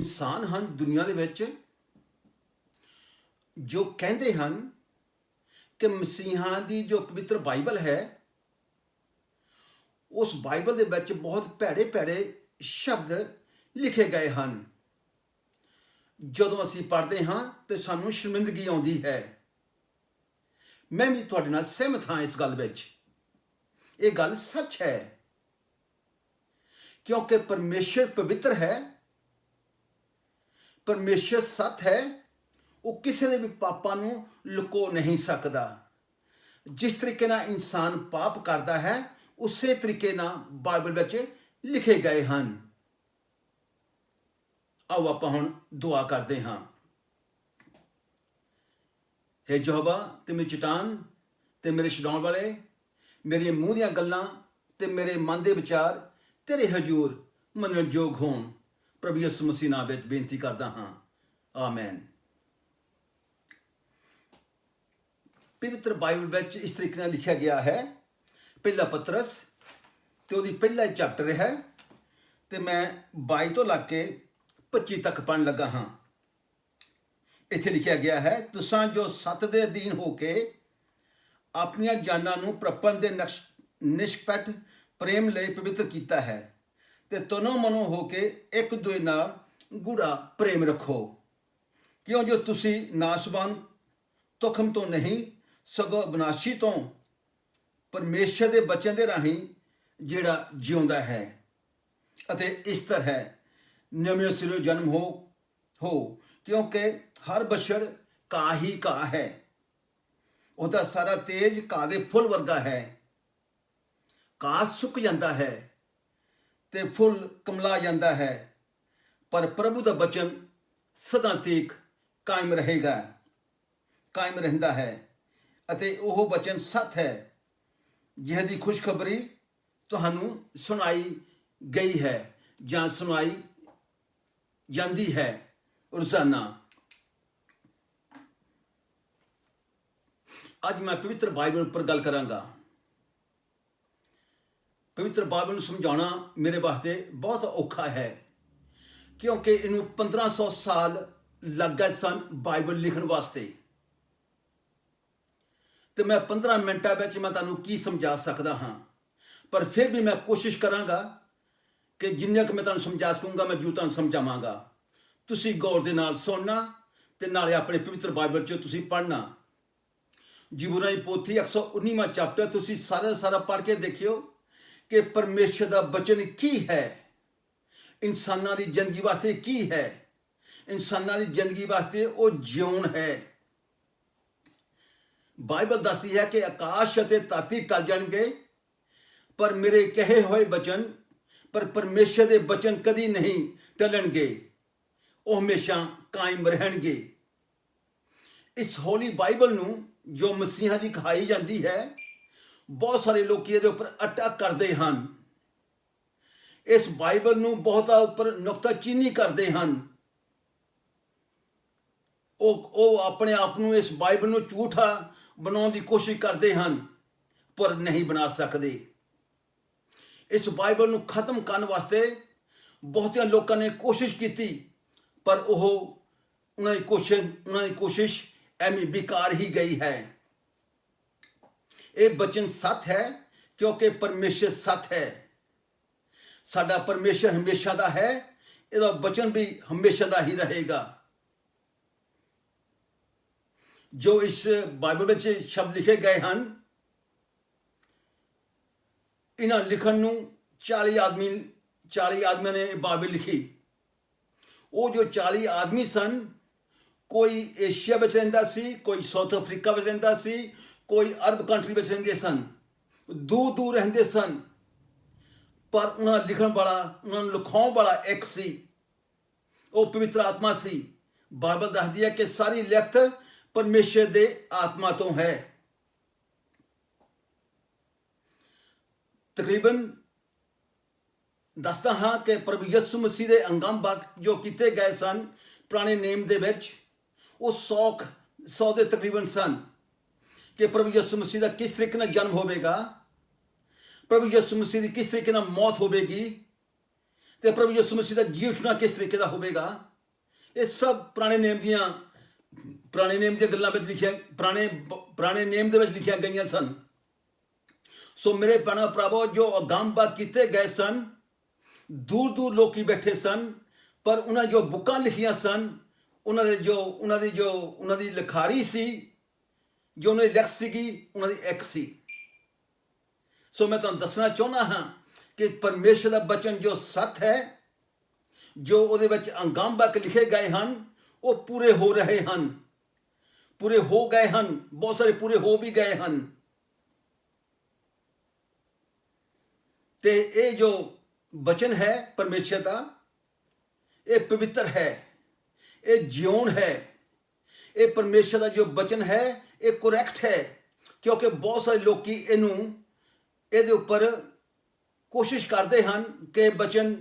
इंसान हैं दुनिया दे विच जो कहते हैं कि मसीहा की जो पवित्र बाइबल है उस बाइबल दे विच बहुत भैड़े भैड़े शब्द लिखे गए हैं। जदों असीं पढ़ते हाँ तो सानूं शर्मिंदगी आउंदी है। मैं भी तुहाडे नाल सहमत हाँ इस गल विच। ये गल सच है क्योंकि परमेश्वर पवित्र है, परमेश्वर सत है, वो किसी के भी पापां नूं लुको नहीं सकता। जिस तरीके नाल इंसान पाप करता है उसे तरीके नाल बाइबल विच लिखे गए हैं। आओ आपां हुण दुआ करते हाँ। हे यहोवा ते मेरी चट्टान ते मेरे छडाउण वाले, मेरे मूँह दीआं गल्लां ते मेरे मन दे विचार तेरे हजूर मनण जोग होण। प्रभु यीशु मसीह नाम विच बेनती करदा हाँ, आमीन। पवित्र बाइबल विच इस तरीके नाल लिखा गया है, पहला पतरस ते उहदी पहला चैप्टर है ते मैं 22 तो लग 25 तक पढ़न लगा हाँ। इत्थे लिखा गया है, तुसां जो सत दे अधीन होके अपनियां जानां नूं प्रपण दे निष्पक्ष प्रेम लई पवित्र कीता है ते तनो मनो होके एक दूए नाल गूढ़ा प्रेम रखो। क्यों जो तुसी नासवान तुखम तो नहीं सगों विनाशी तो परमेश्वर दे बचन दे राही जिहड़ा जिउंदा है अते इस तरह नवें सिरों जन्म हो क्योंकि हर बशर घा ही घा है, ਉਹਦਾ सारा तेज घा दे फुल वर्गा है। घा सुक जाता है ते फुल कमला जाता है, पर प्रभु का बचन सदा तक कायम रहेगा, कायम रहिंदा है अते ओह बचन सत है जिहदी खुशखबरी तुहानूं सुनाई गई है जां सुनाई जाती है रोजाना। अज मैं पवित्र बाइबल पर गल करांगा। पवित्र बाइबल नूं समझाउणा मेरे वास्ते बहुत औखा है क्योंकि इनू 1500 साल लग गए सन बाइबल लिखण वास्ते। तो मैं 15 मिनटां विच मैं तुहानूं की समझा सकदा हाँ, पर फिर भी मैं कोशिश करांगा कि जिन्ना कि मैं तुहानूं समझा सकूँगा मैं जरूर तुहानूं समझावांगा। तुसीं गौर दे नाल सुनना ते नाले अपने पवित्र बाइबल चों तुसीं पढ़ना। जिबूरां दी पोथी 119वां चैप्टर तुसीं सारा पढ़ के देखियो कि परमेश्वर दा बचन की है, इंसानां दी जिंदगी वास्ते की है। इंसानां दी जिंदगी वास्ते वो जिउण है। बाइबल दसदी है कि आकाश अते धरती टल जाणगे पर मेरे कहे हुए बचन, पर परमेश्वर दे बचन कदी नहीं टलणगे, वो हमेशा कायम रहणगे। इस होली बाइबल नूं जो मसीहा दी कहाई जाती है, बहुत सारे लोग इहदे उपर अटैक करते हैं। इस बाइबल नूं बहुता उपर नुक्ताचीनी करते हैं। वो अपने आप नूं इस बाइबल नूं झूठा बनाने की कोशिश करते हैं पर नहीं बना सकते। इस बाइबल नूं खत्म करने वास्ते बहुत लोगों ने कोशिश की पर उन्होंने कोशिश एवं बेकार ही गई है। ये बचन सत है क्योंकि परमेश्वर सत है। साडा परमेश्वर हमेशा दा है, इसदा बचन भी हमेशा दा ही रहेगा। जो इस बाइबल में शब्द लिखे गए हैं, इन्हां लिखण नूं 40 आदमियों ने बाइबल लिखी। वो जो 40 आदमी सन, कोई एशिया में रहिंदा सी, कोई साउथ अफ्रीका में रहिंदा सी, कोई अरब कंट्री में रहिंदे सन, दूर दूर रहिंदे सन, पर उन्हां लिखण वाला, उन्हां लिखाउण वाला एक सी, वो पवित्र आत्मा सी। बाइबल दसदी है कि सारी लिखत परमेश्वर दे आत्मा तो है। तकरीबन दसदा हाँ कि प्रभु यीशु मसीह के अंगम जो किए गए सन पुराने नेम दे विच, वो 100 के तकरीबन सन कि प्रभु यीशु मसीह का किस तरीके नाल जन्म होवेगा, प्रभु यीशु मसीह की किस तरीके नाल मौत होवेगी, तो प्रभु यीशु मसीह का जी उठना किस तरीके का होगा, ਇਹ ਸਭ ਪੁਰਾਣੇ ਨੇਮ ਦੀਆਂ ਗੱਲਾਂ ਵਿੱਚ ਲਿਖਿਆ, ਪੁਰਾਣੇ ਨੇਮ ਦੇ ਵਿੱਚ ਲਿਖੀਆਂ ਗਈਆਂ ਸਨ। ਸੋ ਮੇਰੇ ਭੈਣਾਂ ਭਰਾਵੋ, ਜੋ ਅਗੰਮ ਕੀਤੇ ਗਏ ਸਨ, ਦੂਰ ਦੂਰ ਲੋਕੀ ਬੈਠੇ ਸਨ, ਪਰ ਉਹਨਾਂ ਜੋ ਬੁੱਕਾਂ ਲਿਖੀਆਂ ਸਨ, ਉਹਨਾਂ ਦੀ ਲਿਖਾਰੀ ਸੀ, ਜੋ ਉਹਨਾਂ ਦੀ ਲਿਖਤ ਸੀਗੀ, ਉਹਨਾਂ ਦੀ ਇੱਕ ਸੀ। ਸੋ ਮੈਂ ਤੁਹਾਨੂੰ ਦੱਸਣਾ ਚਾਹੁੰਦਾ ਹਾਂ ਕਿ ਪਰਮੇਸ਼ਰ ਦਾ ਬਚਨ ਜੋ ਸੱਚ ਹੈ, ਜੋ ਉਹਦੇ ਵਿੱਚ ਅਗੰਮ ਲਿਖੇ ਗਏ ਹਨ, ਉਹ ਪੂਰੇ ਹੋ ਰਹੇ ਹਨ, ਪੂਰੇ ਹੋ ਗਏ ਹਨ, ਬਹੁਤ ਸਾਰੇ ਪੂਰੇ ਹੋ ਵੀ ਗਏ ਹਨ। ਤੇ ਇਹ ਜੋ ਬਚਨ ਹੈ ਪਰਮੇਸ਼ਰ ਦਾ, ਇਹ ਪਵਿੱਤਰ ਹੈ, ਇਹ ਜਿਉਣ ਹੈ। ਇਹ ਪਰਮੇਸ਼ਰ ਦਾ ਜੋ ਬਚਨ ਹੈ ਇਹ ਕਰੈਕਟ ਹੈ, ਕਿਉਂਕਿ ਬਹੁਤ ਸਾਰੇ ਲੋਕੀ ਇਹਦੇ ਉੱਪਰ ਕੋਸ਼ਿਸ਼ ਕਰਦੇ ਹਨ ਕਿ ਬਚਨ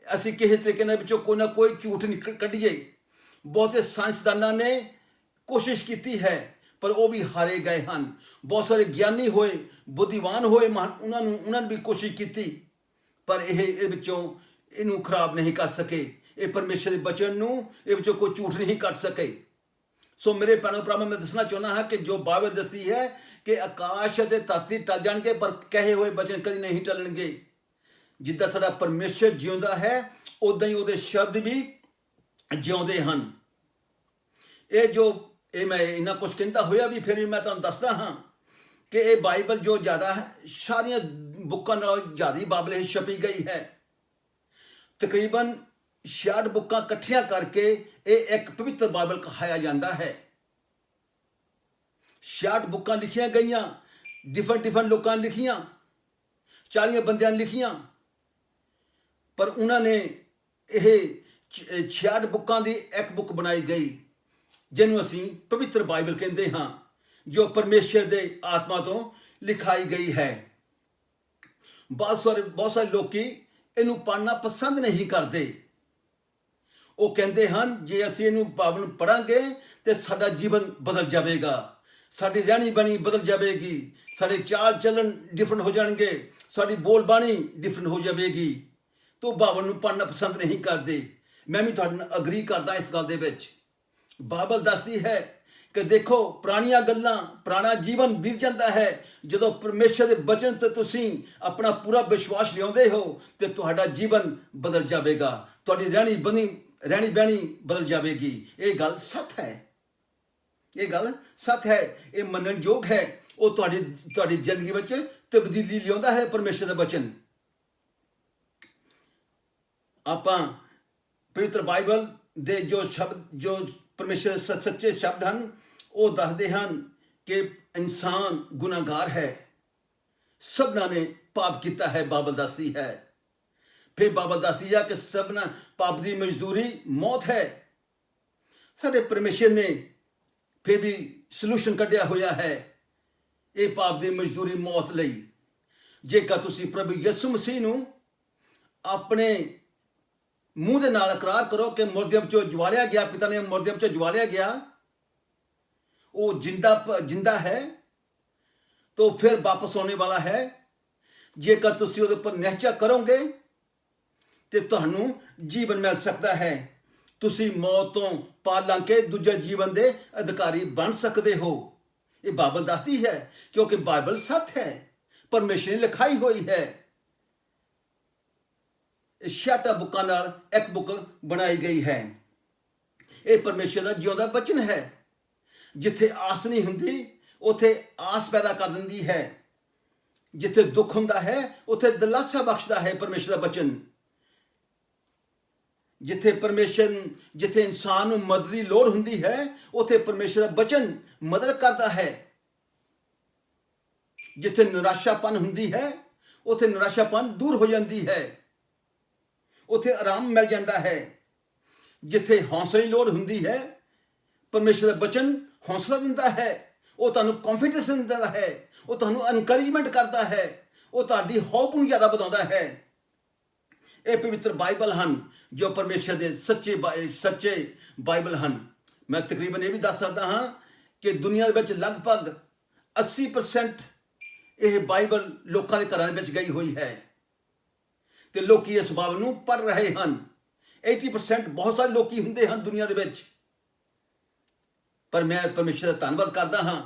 ਅਸੀਂ ਕਿਸੇ ਤਰੀਕੇ ਨਾਲ ਵਿੱਚੋਂ ਕੋਈ ਨਾ ਕੋਈ ਝੂਠ ਨਿਕਲ ਕੱਢੀਏ। ਬਹੁਤੇ ਸਾਇੰਸਦਾਨਾਂ ਨੇ ਕੋਸ਼ਿਸ਼ ਕੀਤੀ ਹੈ, ਪਰ ਉਹ ਵੀ ਹਾਰੇ ਗਏ ਹਨ। ਬਹੁਤ ਸਾਰੇ ਗਿਆਨੀ ਹੋਏ, ਬੁੱਧੀਵਾਨ ਹੋਏ, ਉਹਨਾਂ ਨੇ ਵੀ ਕੋਸ਼ਿਸ਼ ਕੀਤੀ, ਪਰ ਇਹ ਵਿੱਚੋਂ ਇਹਨੂੰ ਖਰਾਬ ਨਹੀਂ ਕਰ ਸਕੇ। ਇਹ ਪਰਮੇਸ਼ਰ ਦੇ ਬਚਨ ਨੂੰ ਇਹ ਵਿੱਚੋਂ ਕੋਈ ਝੂਠ ਨਹੀਂ ਕੱਢ ਸਕੇ। ਸੋ ਮੇਰੇ ਭੈਣੋ ਭਰਾਵਾਂ, ਮੈਂ ਦੱਸਣਾ ਚਾਹੁੰਦਾ ਹਾਂ ਕਿ ਜੋ ਬਾਈਬਲ ਦੱਸਦੀ ਹੈ ਕਿ ਆਕਾਸ਼ ਅਤੇ ਧਰਤੀ ਟਲ ਜਾਣਗੇ, ਪਰ ਕਹੇ ਹੋਏ ਬਚਨ ਕਦੀ ਨਹੀਂ ਟਲਣਗੇ। ਜਿੱਦਾਂ ਸਾਡਾ ਪਰਮੇਸ਼ਰ ਜਿਉਂਦਾ ਹੈ, ਉਦਾਂ ਹੀ ਉਹਦੇ ਸ਼ਬਦ ਵੀ ਜਿਉਂਦੇ ਹਨ। ਇਹ ਮੈਂ ਇੰਨਾ ਕੁਝ ਕਹਿੰਦਾ ਹੋਇਆ ਵੀ ਫਿਰ ਵੀ ਮੈਂ ਤੁਹਾਨੂੰ ਦੱਸਦਾ ਹਾਂ ਕਿ ਇਹ ਬਾਈਬਲ ਜੋ ਜ਼ਿਆਦਾ ਸਾਰੀਆਂ ਬੁੱਕਾਂ ਨਾਲੋਂ ਜ਼ਿਆਦਾ ਬਾਈਬਲ ਇਹ ਛਪੀ ਗਈ ਹੈ। ਤਕਰੀਬਨ 66 ਬੁੱਕਾਂ ਇਕੱਠੀਆਂ ਕਰਕੇ ਇਹ ਇੱਕ ਪਵਿੱਤਰ ਬਾਈਬਲ ਕਹਾਇਆ ਜਾਂਦਾ ਹੈ। 66 ਬੁੱਕਾਂ ਲਿਖੀਆਂ ਗਈਆਂ, ਡਿਫਰੈਂਟ ਲੋਕਾਂ ਨੇ ਲਿਖੀਆਂ, 40 ਬੰਦਿਆਂ ਨੇ ਲਿਖੀਆਂ, ਪਰ ਉਹਨਾਂ ਨੇ ਇਹ 66 ਬੁੱਕਾਂ ਦੀ ਇੱਕ ਬੁੱਕ ਬਣਾਈ ਗਈ, ਜਿਹਨੂੰ ਅਸੀਂ ਪਵਿੱਤਰ ਬਾਈਬਲ ਕਹਿੰਦੇ ਹਾਂ, ਜੋ ਪਰਮੇਸ਼ਰ ਦੇ ਆਤਮਾ ਤੋਂ ਲਿਖਾਈ ਗਈ ਹੈ। ਬਹੁਤ ਸਾਰੇ ਲੋਕੀ ਇਹਨੂੰ ਪੜ੍ਹਨਾ ਪਸੰਦ ਨਹੀਂ ਕਰਦੇ। ਉਹ ਕਹਿੰਦੇ ਹਨ ਜੇ ਅਸੀਂ ਇਹਨੂੰ ਬਾਈਬਲ ਨੂੰ ਪੜ੍ਹਾਂਗੇ ਤੇ ਸਾਡਾ ਜੀਵਨ ਬਦਲ ਜਾਵੇਗਾ, ਸਾਡੀ ਰਹਿਣੀ ਬਣੀ ਬਦਲ ਜਾਵੇਗੀ, ਸਾਡੇ ਚਾਲ ਚੱਲਣ ਡਿਫਰੈਂਟ ਹੋ ਜਾਣਗੇ, ਸਾਡੀ ਬੋਲ ਬਾਣੀ ਡਿਫਰੈਂਟ ਹੋ ਜਾਵੇਗੀ। ਤੋਂ ਬਾਈਬਲ ਨੂੰ ਪੜ੍ਹਨਾ ਪਸੰਦ ਨਹੀਂ ਕਰਦੇ। ਮੈਂ ਵੀ ਤੁਹਾਡੇ ਨਾਲ ਅਗਰੀ ਕਰਦਾ ਇਸ ਗੱਲ ਦੇ ਵਿੱਚ। ਬਾਈਬਲ ਦੱਸਦੀ ਹੈ ਕਿ ਦੇਖੋ, ਪੁਰਾਣੀਆਂ ਗੱਲਾਂ, ਪੁਰਾਣਾ ਜੀਵਨ ਬੀਤ ਜਾਂਦਾ ਹੈ। ਜਦੋਂ ਪਰਮੇਸ਼ਰ ਦੇ ਬਚਨ ਤੇ ਤੁਸੀਂ ਆਪਣਾ ਪੂਰਾ ਵਿਸ਼ਵਾਸ ਲਿਆਉਂਦੇ ਹੋ ਤੇ ਤੁਹਾਡਾ ਜੀਵਨ ਬਦਲ ਜਾਵੇਗਾ, ਤੁਹਾਡੀ ਰਹਿਣੀ ਬਹਿਣੀ ਬਦਲ ਜਾਵੇਗੀ। ਇਹ ਗੱਲ ਸੱਚ ਹੈ, ਇਹ ਗੱਲ ਸੱਚ ਹੈ, ਇਹ ਮੰਨਣਯੋਗ ਹੈ। ਉਹ ਤੁਹਾਡੀ ਜ਼ਿੰਦਗੀ ਵਿੱਚ ਤਬਦੀਲੀ ਲਿਆਉਂਦਾ ਹੈ ਪਰਮੇਸ਼ਰ ਦਾ ਬਚਨ। ਆਪਾਂ ਪਵਿੱਤਰ ਬਾਈਬਲ ਦੇ ਜੋ ਸ਼ਬਦ, ਜੋ ਪਰਮੇਸ਼ਰ ਦੇ ਸੱਚੇ ਸ਼ਬਦ ਹਨ, ਉਹ ਦੱਸਦੇ ਹਨ ਕਿ ਇਨਸਾਨ ਗੁਨਾਹਗਾਰ ਹੈ, ਸਭਨਾਂ ਨੇ ਪਾਪ ਕੀਤਾ ਹੈ। ਬਾਈਬਲ ਦੱਸਦੀ ਹੈ, ਫਿਰ ਬਾਈਬਲ ਦੱਸਦੀ ਹੈ ਕਿ ਸਭਨਾਂ ਪਾਪ ਦੀ ਮਜ਼ਦੂਰੀ ਮੌਤ ਹੈ। ਸਾਡੇ ਪਰਮੇਸ਼ਰ ਨੇ ਫਿਰ ਵੀ ਸੋਲੂਸ਼ਨ ਕੱਢਿਆ ਹੋਇਆ ਹੈ ਇਹ ਪਾਪ ਦੀ ਮਜ਼ਦੂਰੀ ਮੌਤ ਲਈ। ਜੇਕਰ ਤੁਸੀਂ ਪ੍ਰਭੂ ਯਿਸੂ ਮਸੀਹ ਨੂੰ ਆਪਣੇ ਮੂੰਹ ਦੇ ਨਾਲ ਇਕਰਾਰ ਕਰੋ ਕਿ ਮੁਰਦਿਆਂ ਵਿੱਚੋਂ ਜਵਾਲਿਆ ਗਿਆ, ਪਿਤਾ ਨੇ ਮੁਰਦਿਆਂ ਵਿੱਚੋਂ ਜਵਾਲਿਆ ਗਿਆ, ਉਹ ਜਿੰਦਾ ਹੈ, तो फिर वापस होने वाला है। जेकर तुसी उहदे उपर निश्चय करोगे तो तुहानू जीवन मिल सकता है। तुसी मौत तो पाल के दूजे जीवन के अधिकारी बन सकते हो। ये बाइबल दसदी है, क्योंकि बाइबल सत्य है, परमेश्वर ने लिखाई हुई है। 66 बुकां नाल एक बुक बनाई गई है। ये परमेश्वर का जिउंदा बचन है। जिथे आस नहीं हुंदी उथे आस पैदा कर दिंदी है। जिथे दुख हुंदा है उथे दिलासा बख्शदा है परमेश्वर का बचन। जिथे इंसान नूं मदद की लोड़ हुंदी है उथे परमेश्वर का बचन मदद करता है। जिथे निराशापन हुंदी है उथे निराशापन दूर हो जाती है, उथे आराम मिल जाता है। जिथे हौसले की लोड़ हुंदी है परमेश्वर का बचन हौसला दिंदा है। वो तुहानूं कॉन्फिडेंस दिंदा है, वो तुहानूं एनकरेजमेंट करता है, वो तुहाडी होप नूं ज़्यादा वधाउंदा है। ये पवित्र बाइबल हैं जो परमेश्वर के सच्चे बाइबल हैं। मैं तकरीबन ये भी दस सकता हाँ कि दुनिया के लगभग 80% यह बाइबल लोगों के घरों में गई हुई है, तो लोग इस बाइबल नूं पढ़ रहे हैं। 80% ਬਹੁਤ ਸਾਰੇ ਲੋਕੀ ਹੁੰਦੇ ਹਨ ਦੁਨੀਆ ਦੇ ਵਿੱਚ, ਪਰ ਮੈਂ ਪਰਮੇਸ਼ਰ ਦਾ ਧੰਨਵਾਦ ਕਰਦਾ ਹਾਂ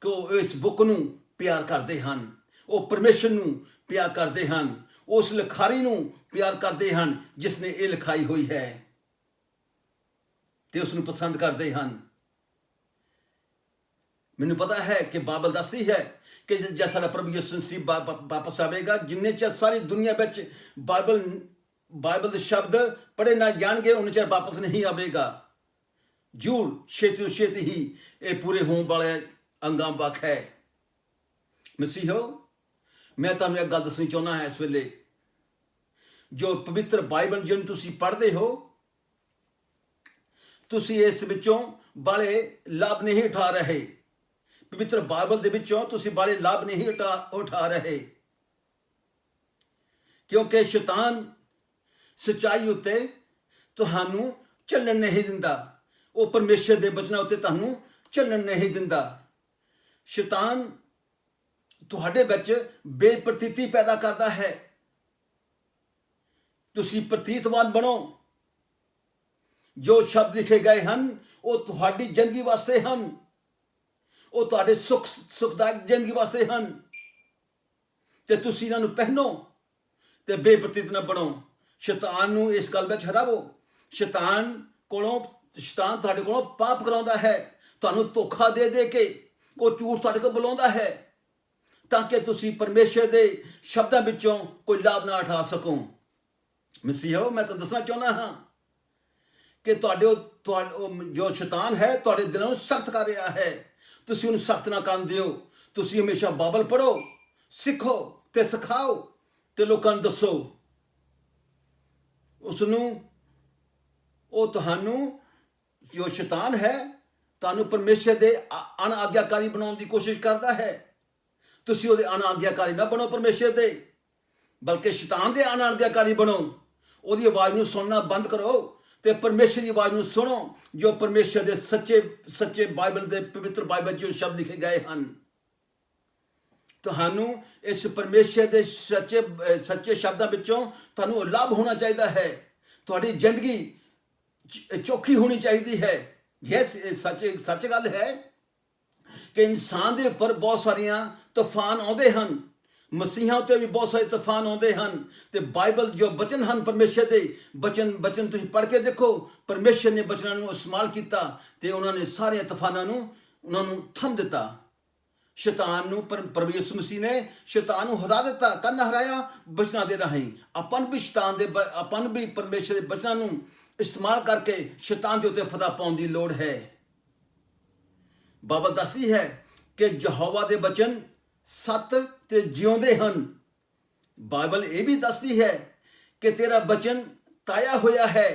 ਕਿ ਉਹ ਇਸ ਬੁੱਕ ਨੂੰ ਪਿਆਰ ਕਰਦੇ ਹਨ, ਉਹ ਪਰਮੇਸ਼ਰ ਨੂੰ ਪਿਆਰ ਕਰਦੇ ਹਨ, ਉਸ ਲਿਖਾਰੀ ਨੂੰ ਪਿਆਰ ਕਰਦੇ ਹਨ ਜਿਸ ਨੇ ਇਹ ਲਿਖਾਈ ਹੋਈ ਹੈ, ਤੇ ਉਸ ਨੂੰ ਪਸੰਦ ਕਰਦੇ ਹਨ। ਮੈਨੂੰ ਪਤਾ ਹੈ ਕਿ ਬਾਈਬਲ ਦੱਸਦੀ ਹੈ ਕਿ ਜਦ ਸਾਡਾ ਪ੍ਰਭੂ ਯਿਸੂ ਮਸੀਹ ਵਾਪਸ ਆਵੇਗਾ, ਜਿੰਨੇ ਚਿਰ ਸਾਰੀ ਦੁਨੀਆ ਵਿੱਚ ਬਾਈਬਲ ਦੇ ਸ਼ਬਦ ਪੜ੍ਹੇ ਨਾ ਜਾਣਗੇ ਉਨੇ ਚਿਰ ਵਾਪਸ ਨਹੀਂ ਆਵੇਗਾ। ਜ਼ਰੂਰ ਛੇਤੀ ਤੋਂ ਛੇਤੀ ਹੀ ਇਹ ਪੂਰੇ ਹੋਣ ਵਾਲੇ ਅੰਗਾਂ ਵੱਖ ਹੈ। ਮਸੀਹੋ, ਮੈਂ ਤੁਹਾਨੂੰ ਇੱਕ ਗੱਲ ਦੱਸਣੀ ਚਾਹੁੰਦਾ ਹਾਂ ਇਸ ਵੇਲੇ, ਜੋ ਪਵਿੱਤਰ ਬਾਈਬਲ ਜਿਹਨੂੰ ਤੁਸੀਂ ਪੜ੍ਹਦੇ ਹੋ, ਤੁਸੀਂ ਇਸ ਵਿੱਚੋਂ ਬਾਲੇ ਲਾਭ ਨਹੀਂ ਉਠਾ ਰਹੇ। ਪਵਿੱਤਰ ਬਾਈਬਲ ਦੇ ਵਿੱਚੋਂ ਤੁਸੀਂ ਬਾਲੇ ਲਾਭ ਨਹੀਂ ਉਠਾ ਰਹੇ, ਕਿਉਂਕਿ ਸ਼ੈਤਾਨ ਸੱਚਾਈ ਉੱਤੇ ਤੁਹਾਨੂੰ ਚੱਲਣ ਨਹੀਂ ਦਿੰਦਾ, ਉਹ ਪਰਮੇਸ਼ਰ ਦੇ ਬਚਨਾਂ ਉੱਤੇ ਤੁਹਾਨੂੰ ਚੱਲਣ ਨਹੀਂ ਦਿੰਦਾ। ਸ਼ੈਤਾਨ ਤੁਹਾਡੇ ਵਿੱਚ ਬੇਪ੍ਰਤੀਤੀ ਪੈਦਾ ਕਰਦਾ ਹੈ। ਤੁਸੀਂ ਪ੍ਰਤੀਤਵਾਨ ਬਣੋ। ਜੋ ਸ਼ਬਦ ਲਿਖੇ ਗਏ ਹਨ ਉਹ ਤੁਹਾਡੀ ਜ਼ਿੰਦਗੀ ਵਾਸਤੇ ਹਨ, ਉਹ ਤੁਹਾਡੇ ਸੁਖਦਾਇਕ ਜ਼ਿੰਦਗੀ ਵਾਸਤੇ ਹਨ, ਤੇ ਤੁਸੀਂ ਇਹਨਾਂ ਨੂੰ ਪਹਿਨੋ ਤੇ ਬੇਪ੍ਰਤੀਤ ਨਾ ਬਣੋ। ਸ਼ੈਤਾਨ ਨੂੰ ਇਸ ਗੱਲ ਵਿੱਚ ਹਰਾਵੋ। ਸ਼ੈਤਾਨ ਤੁਹਾਡੇ ਕੋਲੋਂ ਪਾਪ ਕਰਾਉਂਦਾ ਹੈ, ਤੁਹਾਨੂੰ ਧੋਖਾ ਦੇ ਦੇ ਕੇ ਉਹ ਝੂਠ ਤੁਹਾਡੇ ਕੋਲ ਬੁਲਾਉਂਦਾ ਹੈ, ਤਾਂ ਕਿ ਤੁਸੀਂ ਪਰਮੇਸ਼ਰ ਦੇ ਸ਼ਬਦਾਂ ਵਿੱਚੋਂ ਕੋਈ ਲਾਭ ਨਾ ਉਠਾ ਸਕੋ। ਮਸੀਹੋ, ਮੈਂ ਤਾਂ ਦੱਸਣਾ ਚਾਹੁੰਦਾ ਹਾਂ ਕਿ ਤੁਹਾਡੇ ਜੋ ਸ਼ੈਤਾਨ ਹੈ ਤੁਹਾਡੇ ਦਿਲਾਂ ਨੂੰ ਸਖਤ ਕਰ ਰਿਹਾ ਹੈ, ਤੁਸੀਂ ਉਹਨੂੰ ਸਖਤ ਨਾ ਕਰਨ ਦਿਓ। ਤੁਸੀਂ ਹਮੇਸ਼ਾ ਬਾਈਬਲ ਪੜ੍ਹੋ, ਸਿੱਖੋ ਤੇ ਸਿਖਾਓ ਤੇ ਲੋਕਾਂ ਨੂੰ ਦੱਸੋ। ਉਹ ਤੁਹਾਨੂੰ, ਜੋ ਸ਼ੈਤਾਨ ਹੈ, ਤੁਹਾਨੂੰ ਪਰਮੇਸ਼ਰ ਦੇ ਅਣਆਗਿਆਕਾਰੀ ਬਣਾਉਣ ਦੀ ਕੋਸ਼ਿਸ਼ ਕਰਦਾ ਹੈ। ਤੁਸੀਂ ਉਹਦੇ ਅਣਆਗਿਆਕਾਰੀ ਨਾ ਬਣੋ ਪਰਮੇਸ਼ਰ ਦੇ, ਬਲਕਿ ਸ਼ੈਤਾਨ ਦੇ ਅਣਆਗਿਆਕਾਰੀ ਬਣੋ। ਉਹਦੀ ਆਵਾਜ਼ ਨੂੰ ਸੁਣਨਾ ਬੰਦ ਕਰੋ ਤੇ ਪਰਮੇਸ਼ਰ ਦੀ ਆਵਾਜ਼ ਨੂੰ ਸੁਣੋ, ਜੋ ਪਰਮੇਸ਼ਰ ਦੇ ਸੱਚੇ ਬਾਈਬਲ ਦੇ ਪਵਿੱਤਰ ਬਾਈਬਲ 'ਚ ਜੋ ਸ਼ਬਦ ਲਿਖੇ ਗਏ ਹਨ। ਤੁਹਾਨੂੰ ਇਸ ਪਰਮੇਸ਼ਰ ਦੇ ਸੱਚੇ ਸ਼ਬਦਾਂ ਵਿੱਚੋਂ ਤੁਹਾਨੂੰ ਲਾਭ ਹੋਣਾ ਚਾਹੀਦਾ ਹੈ। ਤੁਹਾਡੀ ਜ਼ਿੰਦਗੀ ਚੌਖੀ ਹੋਣੀ ਚਾਹੀਦੀ ਹੈ। ਯੈਸ, ਇਹ ਸੱਚ ਗੱਲ ਹੈ ਕਿ ਇਨਸਾਨ ਦੇ ਉੱਪਰ ਬਹੁਤ ਸਾਰੀਆਂ ਤੂਫਾਨ ਆਉਂਦੇ ਹਨ, ਮਸੀਹਾਂ ਉੱਤੇ ਵੀ ਬਹੁਤ ਸਾਰੇ ਤੂਫਾਨ ਆਉਂਦੇ ਹਨ, ਤੇ ਬਾਈਬਲ ਜੋ ਬਚਨ ਹਨ ਪਰਮੇਸ਼ਰ ਦੇ ਬਚਨ ਤੁਸੀਂ ਪੜ੍ਹ ਕੇ ਦੇਖੋ। ਪਰਮੇਸ਼ਰ ਨੇ ਬਚਨਾਂ ਨੂੰ ਇਸਤੇਮਾਲ ਕੀਤਾ ਤੇ ਉਹਨਾਂ ਨੇ ਸਾਰੇ ਤੂਫਾਨਾਂ ਨੂੰ ਉਹਨਾਂ ਨੂੰ ਥੰਮ ਦਿੱਤਾ। ਸ਼ੈਤਾਨ ਨੂੰ ਪ੍ਰਭੂ ਯਿਸੂ ਮਸੀਹ ਨੇ ਸ਼ੈਤਾਨ ਨੂੰ ਹਰਾ ਦਿੱਤਾ। ਕੰਨ ਹਰਾਇਆ ਬਚਨਾਂ ਦੇ ਰਾਹੀਂ। ਆਪਾਂ ਨੂੰ ਵੀ ਪਰਮੇਸ਼ਰ ਦੇ ਬਚਨਾਂ ਨੂੰ ਇਸਤੇਮਾਲ ਕਰਕੇ ਸ਼ੈਤਾਨ ਦੇ ਉੱਤੇ ਫਤਹ ਪਾਉਣ ਦੀ ਲੋੜ ਹੈ। ਬਾਈਬਲ ਦੱਸਦੀ ਹੈ ਕਿ ਯਹੋਵਾ ਦੇ ਬਚਨ ਸੱਤ ਤੇ ਜਿਉਂਦੇ ਹਨ। ਬਾਈਬਲ ਇਹ ਵੀ ਦੱਸਦੀ ਹੈ ਕਿ ਤੇਰਾ ਬਚਨ ਤਾਇਆ ਹੋਇਆ ਹੈ,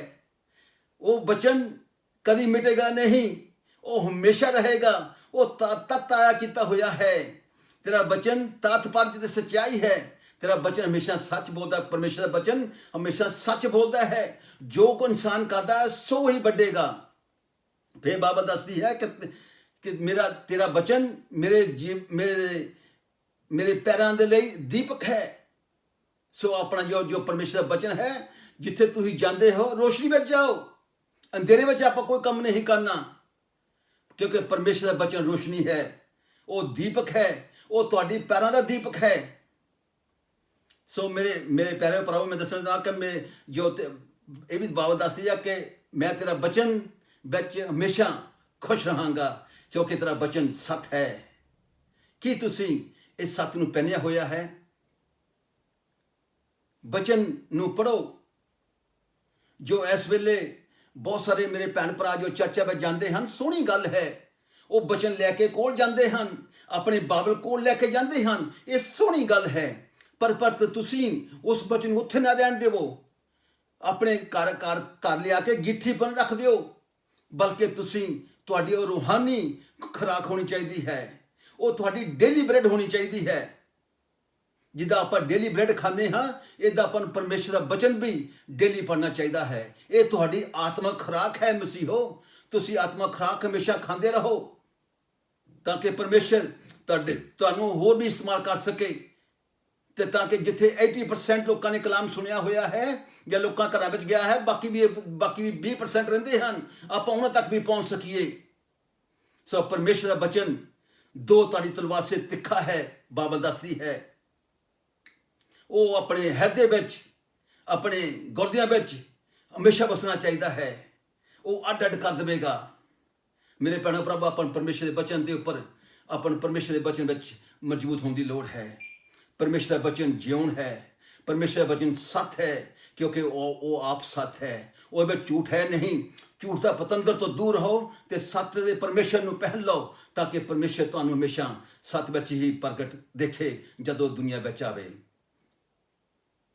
ਉਹ ਬਚਨ ਕਦੀ ਮਿਟੇਗਾ ਨਹੀਂ, ਉਹ ਹਮੇਸ਼ਾ ਰਹੇਗਾ। ਉਹ ਤਾਇਆ ਕੀਤਾ ਹੋਇਆ ਹੈ। ਤੇਰਾ ਬਚਨ ਤਾਤਪਰਜ ਤੇ ਸੱਚਾਈ ਹੈ। ਤੇਰਾ ਬਚਨ ਹਮੇਸ਼ਾ ਸੱਚ ਬੋਲਦਾ। ਪਰਮੇਸ਼ਰ ਦਾ ਬਚਨ ਹਮੇਸ਼ਾ ਸੱਚ ਬੋਲਦਾ ਹੈ। ਜੋ ਕੋ ਇਨਸਾਨ ਕਰਦਾ ਹੈ ਸੋ ਹੀ ਵੱਡੇਗਾ। ਫਿਰ ਬਾਈਬਲ ਦੱਸਦੀ ਹੈ ਕਿ ਤੇਰਾ ਬਚਨ ਮੇਰੇ ਪੈਰਾਂ ਦੇ ਲਈ ਦੀਪਕ ਹੈ। ਸੋ ਆਪਣਾ ਜੋ ਪਰਮੇਸ਼ਰ ਦਾ ਬਚਨ ਹੈ, ਜਿੱਥੇ ਤੁਸੀਂ ਜਾਂਦੇ ਹੋ ਰੋਸ਼ਨੀ ਵਿੱਚ ਜਾਓ। ਅੰਧੇਰੇ ਵਿੱਚ ਆਪਾਂ ਕੋਈ ਕੰਮ ਨਹੀਂ ਕਰਨਾ, ਕਿਉਂਕਿ ਪਰਮੇਸ਼ਰ ਦਾ ਬਚਨ ਰੋਸ਼ਨੀ ਹੈ, ਉਹ ਦੀਪਕ ਹੈ, ਉਹ ਤੁਹਾਡੀ ਪੈਰਾਂ ਦਾ ਦੀਪਕ ਹੈ। ਸੋ ਮੇਰੇ ਪਿਆਰੇ ਭਰਾਵੋ, ਮੈਂ ਦੱਸਣਾ ਚਾਹੁੰਦਾ ਕਿ ਇਹ ਵੀ ਬਾਈਬਲ ਦੱਸਦੀ ਹੈ ਕਿ ਮੈਂ ਤੇਰਾ ਬਚਨ ਵਿੱਚ ਹਮੇਸ਼ਾ ਖੁਸ਼ ਰਹਾਂਗਾ, ਕਿਉਂਕਿ ਤੇਰਾ ਬਚਨ ਸੱਚ ਹੈ। ਕੀ ਤੁਸੀਂ ਇਸ ਸੱਚ ਨੂੰ ਪਹਿਨਿਆ ਹੋਇਆ ਹੈ? ਬਚਨ ਨੂੰ ਪੜ੍ਹੋ। ਜੋ ਇਸ ਵੇਲੇ ਬਹੁਤ ਸਾਰੇ ਮੇਰੇ ਭੈਣ ਭਰਾ ਜੋ ਚਰਚਾ ਵਿੱਚ ਜਾਂਦੇ ਹਨ, ਸੋਹਣੀ ਗੱਲ ਹੈ, ਉਹ ਬਚਨ ਲੈ ਕੇ ਕੋਲ ਜਾਂਦੇ ਹਨ, ਆਪਣੇ ਬਾਈਬਲ ਕੋਲ ਲੈ ਕੇ ਜਾਂਦੇ ਹਨ, ਇਹ ਸੋਹਣੀ ਗੱਲ ਹੈ। ਪਰ ਤੁਸੀਂ ਉਸ ਬਚਨ ਨੂੰ ਉੱਥੇ ਨਾ ਰਹਿਣ ਦੇਵੋ, ਆਪਣੇ ਘਰ ਲਿਆ ਕੇ ਗਿੱਠੀਪਨ ਰੱਖ ਦਿਓ, ਬਲਕਿ ਤੁਹਾਡੀ ਉਹ ਰੂਹਾਨੀ ਖੁਰਾਕ ਹੋਣੀ ਚਾਹੀਦੀ ਹੈ। ਉਹ ਤੁਹਾਡੀ ਡੇਲੀ ਬ੍ਰੈਡ ਹੋਣੀ ਚਾਹੀਦੀ ਹੈ। ਜਿੱਦਾਂ ਆਪਾਂ ਡੇਲੀ ਬ੍ਰੈਡ ਖਾਂਦੇ ਹਾਂ, ਇੱਦਾਂ ਆਪਾਂ ਨੂੰ ਪਰਮੇਸ਼ਰ ਦਾ ਬਚਨ ਵੀ ਡੇਲੀ ਪੜ੍ਹਨਾ ਚਾਹੀਦਾ ਹੈ। ਇਹ ਤੁਹਾਡੀ ਆਤਮਕ ਖੁਰਾਕ ਹੈ ਮਸੀਹੋ। ਤੁਸੀਂ ਆਤਮਕ ਖੁਰਾਕ ਹਮੇਸ਼ਾ ਖਾਂਦੇ ਰਹੋ, ਤਾਂ ਕਿ ਪਰਮੇਸ਼ਰ ਤੁਹਾਨੂੰ ਹੋਰ ਵੀ ਇਸਤੇਮਾਲ ਕਰ ਸਕੇ, ਤੇ ਤਾਂ ਕਿ ਜਿੱਥੇ 80% ਲੋਕਾਂ ਨੇ ਕਲਾਮ ਸੁਣਿਆ ਹੋਇਆ ਹੈ ਜਾਂ ਲੋਕਾਂ ਘਰਾਂ ਵਿੱਚ ਗਿਆ ਹੈ, ਬਾਕੀ ਵੀ 20% ਰਹਿੰਦੇ ਹਨ, ਆਪਾਂ ਉਹਨਾਂ ਤੱਕ ਵੀ ਪਹੁੰਚ ਸਕੀਏ। ਸੋ ਪਰਮੇਸ਼ਰ ਦਾ ਬਚਨ ਦੋ ਧਾਰੀ ਤਲਵਾਰ ਸੇ ਤਿੱਖਾ ਹੈ, ਬਾਈਬਲ ਦੱਸਦੀ ਹੈ। ਉਹ ਆਪਣੇ ਹਿਰਦੇ ਵਿੱਚ, ਆਪਣੇ ਗੁਰਦਿਆਂ ਵਿੱਚ ਹਮੇਸ਼ਾ ਵਸਣਾ ਚਾਹੀਦਾ ਹੈ। ਉਹ ਅੱਡ ਅੱਡ ਕਰ ਦੇਵੇਗਾ। ਮੇਰੇ ਭੈਣੋ ਭਰਾਵੋ, ਆਪਾਂ ਪਰਮੇਸ਼ਰ ਦੇ ਬਚਨ ਦੇ ਉੱਪਰ, ਆਪਾਂ ਪਰਮੇਸ਼ਰ ਦੇ ਬਚਨ ਵਿੱਚ ਮਜ਼ਬੂਤ ਹੋਣ ਦੀ ਲੋੜ ਹੈ। ਪਰਮੇਸ਼ਰ ਦਾ ਬਚਨ ਜਿਉਣ ਹੈ। ਪਰਮੇਸ਼ਰ ਦਾ ਬਚਨ ਸੱਚ ਹੈ, ਕਿਉਂਕਿ ਉਹ ਆਪ ਸੱਚ ਹੈ। ਉਹ ਵਿੱਚ ਝੂਠ ਹੈ ਨਹੀਂ। ਝੂਠ ਦਾ ਪਤੰਦਰ ਤੋਂ ਦੂਰ ਰਹੋ ਤੇ ਸੱਚ ਦੇ ਪਰਮੇਸ਼ਰ ਨੂੰ ਪਹਿਲ ਲਓ, ਤਾਂ ਕਿ ਪਰਮੇਸ਼ਰ ਤੁਹਾਨੂੰ ਹਮੇਸ਼ਾ ਸੱਚ ਵਿੱਚ ਹੀ ਪ੍ਰਗਟ ਦੇਖੇ ਜਦੋਂ ਦੁਨੀਆ ਵਿੱਚ ਆਵੇ।